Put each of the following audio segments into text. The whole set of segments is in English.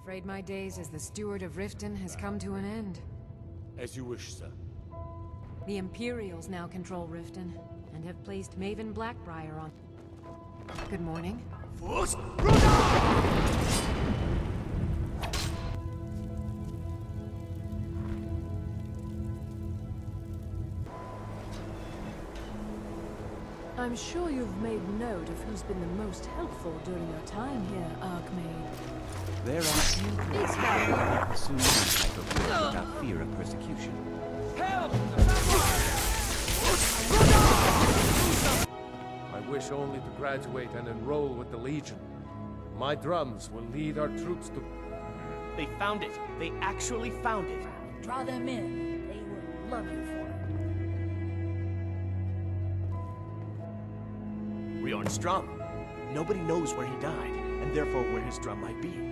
Afraid my days as the steward of Riften has come to an end. As you wish, sir. The Imperials now control Riften, and have placed Maven Blackbriar on... Good morning. Fust! I'm sure you've made note of who's been the most helpful during your time here, Archmaid. There are few things that assume any type of work without fear of persecution. Help! I wish only to graduate and enroll with the Legion. My drums will lead our troops to... They found it. They actually found it. Draw them in. They will love you for it. Riorn's drum. Nobody knows where he died, and therefore where his drum might be.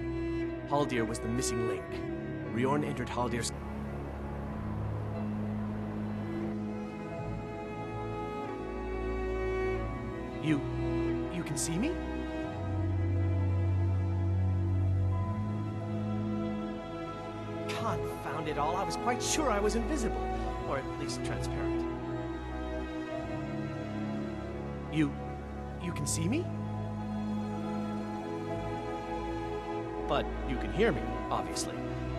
Haldir was the missing link. Riorn entered Haldir's... You can see me? Confound it all, I was quite sure I was invisible. Or at least transparent. You can see me? But you can hear me, obviously.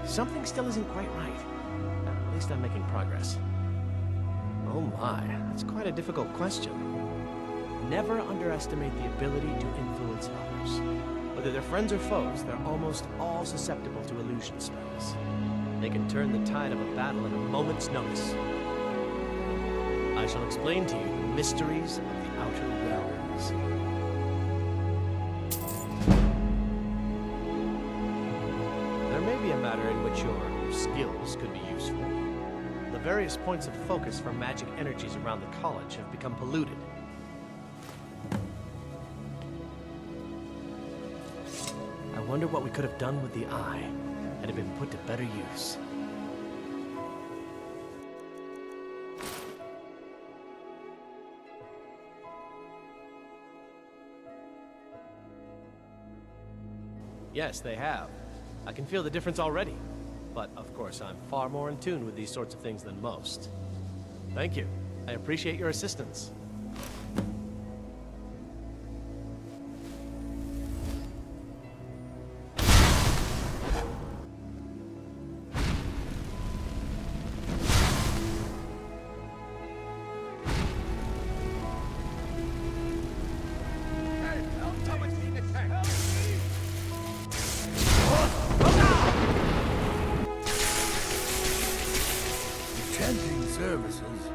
Something still isn't quite right. At least I'm making progress. Oh my, that's quite a difficult question. Never underestimate the ability to influence others. Whether they're friends or foes, they're almost all susceptible to illusion spells. They can turn the tide of a battle at a moment's notice. I shall explain to you the mysteries of the Outer Realms. There may be a matter in which your skills could be useful. The various points of focus for magic energies around the college have become polluted. I wonder what we could have done with the eye had it been put to better use. Yes, they have. I can feel the difference already. But, of course, I'm far more in tune with these sorts of things than most. Thank you. I appreciate your assistance. Services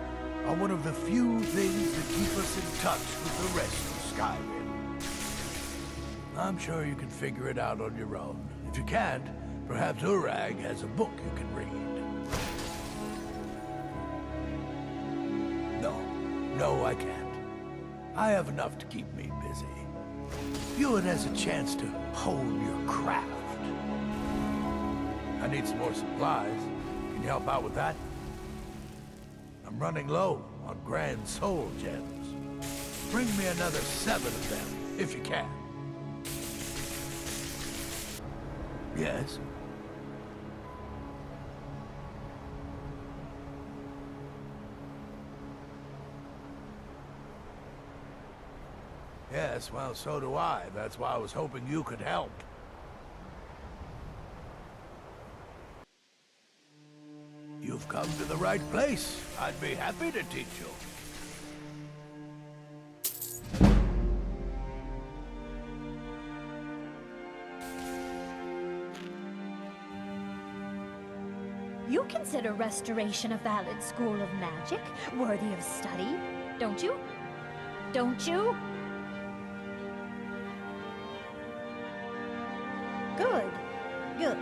are one of the few things that keep us in touch with the rest of Skyrim. I'm sure you can figure it out on your own. If you can't, perhaps Urag has a book you can read. No, I can't. I have enough to keep me busy. View it as a chance to hone your craft. I need some more supplies. Can you help out with that? I'm running low on Grand Soul Gems. Bring me another 7 of them, if you can. Yes? Yes, well, so do I. That's why I was hoping you could help. You've come to the right place. I'd be happy to teach you. You consider restoration a valid school of magic, worthy of study, don't you? Don't you? Good. Good.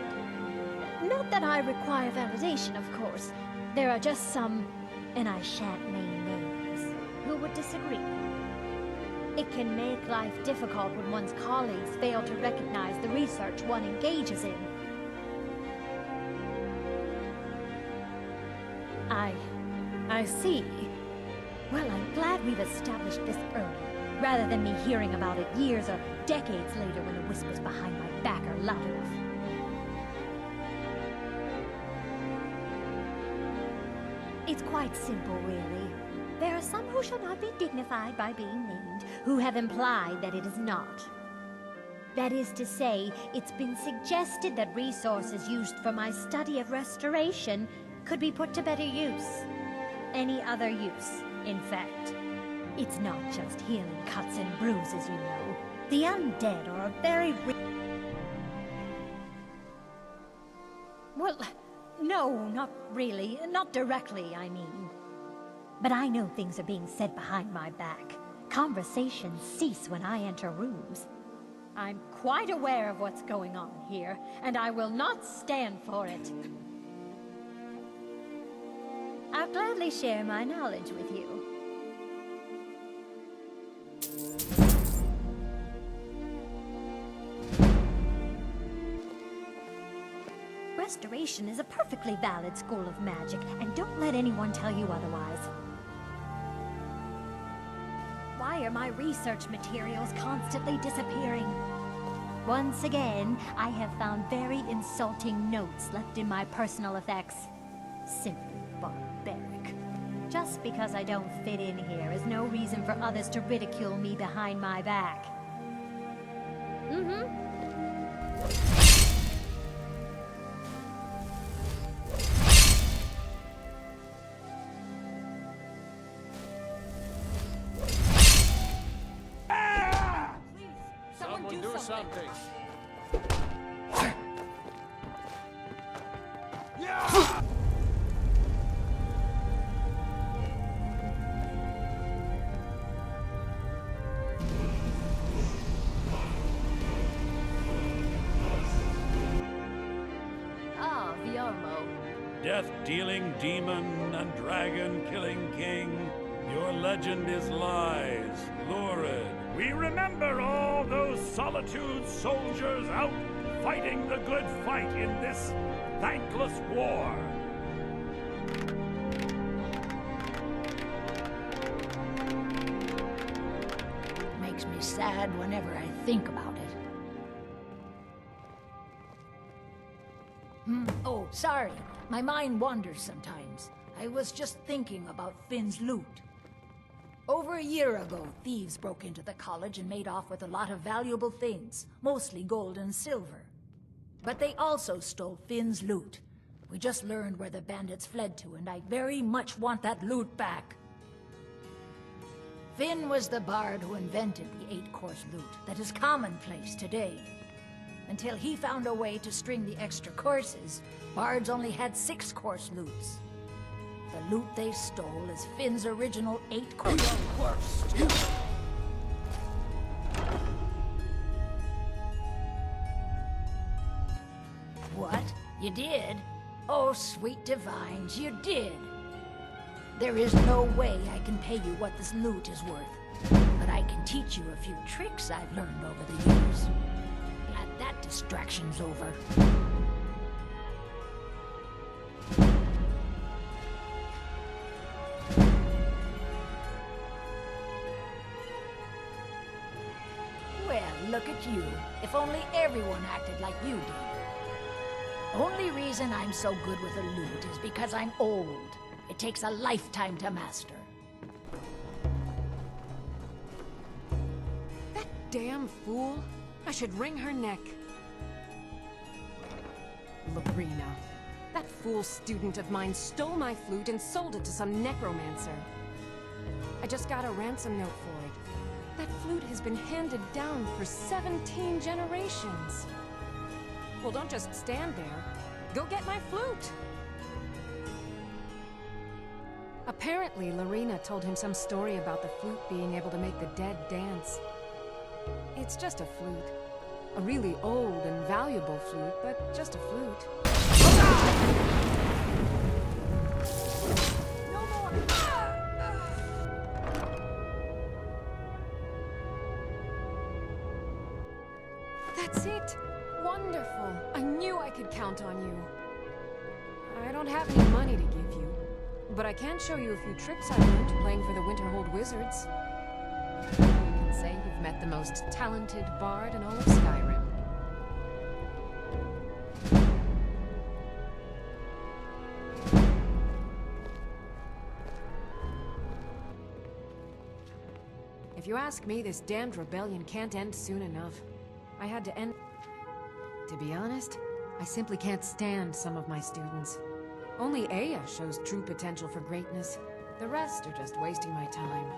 Not that I require validation, of course. There are just some, and I shan't name names, who would disagree. It can make life difficult when one's colleagues fail to recognize the research one engages in. I see. Well, I'm glad we've established this early, rather than me hearing about it years or decades later when the whispers behind my back are loud enough. It's quite simple, really. There are some who shall not be dignified by being named, who have implied that it is not. That is to say, it's been suggested that resources used for my study of restoration could be put to better use. Any other use, in fact. It's not just healing cuts and bruises, you know. The undead are a very Well, no, not really. Not directly, I mean. But I know things are being said behind my back. Conversations cease when I enter rooms. I'm quite aware of what's going on here, and I will not stand for it. I'll gladly share my knowledge with you. Restoration is a perfectly valid school of magic, and don't let anyone tell you otherwise. Why are my research materials constantly disappearing? Once again, I have found very insulting notes left in my personal effects. Simply barbaric. Just because I don't fit in here is no reason for others to ridicule me behind my back. Someone do something. Ah, Viarmo. Death-dealing demon and dragon-killing king, your legend is lies, lurid. We remember all those Solitude soldiers out fighting the good fight in this thankless war. Makes me sad whenever I think about it. Oh, sorry. My mind wanders sometimes. I was just thinking about Finn's loot. Over a year ago, thieves broke into the college and made off with a lot of valuable things, mostly gold and silver. But they also stole Finn's loot. We just learned where the bandits fled to, and I very much want that loot back. Finn was the bard who invented the 8-course loot that is commonplace today. Until he found a way to string the extra courses, bards only had 6-course loots. The loot they stole is Finn's original 8-course. What? You did? Oh, sweet divines, you did! There is no way I can pay you what this loot is worth. But I can teach you a few tricks I've learned over the years. Glad that distraction's over. Well, look at you. If only everyone acted like you did. Only reason I'm so good with a loot is because I'm old. It takes a lifetime to master. That damn fool. I should wring her neck. Lorena. That fool student of mine stole my flute and sold it to some necromancer. I just got a ransom note for it. That flute has been handed down for 17 generations. Well, don't just stand there. Go get my flute! Apparently, Lorena told him some story about the flute being able to make the dead dance. It's just a flute. A really old and valuable flute, but just a flute. No more! That's it! Wonderful! I knew I could count on you. I don't have any money to give you, but I can show you a few tricks I learned playing for the Winterhold Wizards. You can say you've met the most talented bard in all of Skyrim. If you ask me, this damned rebellion can't end soon enough. I had to end... To be honest, I simply can't stand some of my students. Only Aya shows true potential for greatness. The rest are just wasting my time.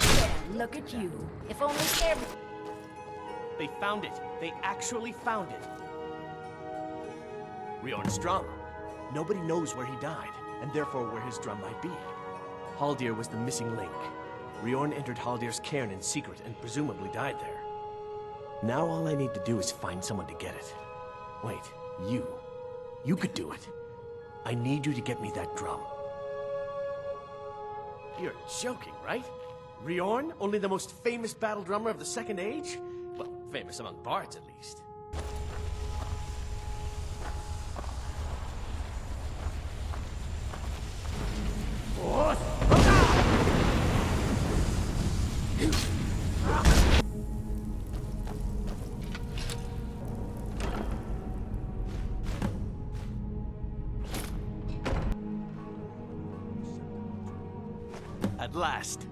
Yeah, look at you. If only every... They found it. They actually found it. Riorn's drum. Nobody knows where he died, and therefore where his drum might be. Haldir was the missing link. Riorn entered Haldir's cairn in secret and presumably died there. Now all I need to do is find someone to get it. Wait, you. You could do it. I need you to get me that drum. You're joking, right? Riorn, only the most famous battle drummer of the Second Age? Well, famous among bards, at least. At last.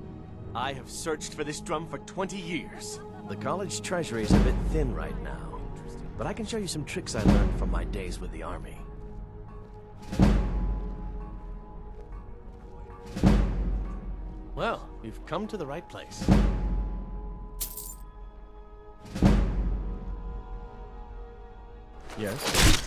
I have searched for this drum for 20 years. The college treasury is a bit thin right now, but I can show you some tricks I learned from my days with the army. Well, we've come to the right place. Yes?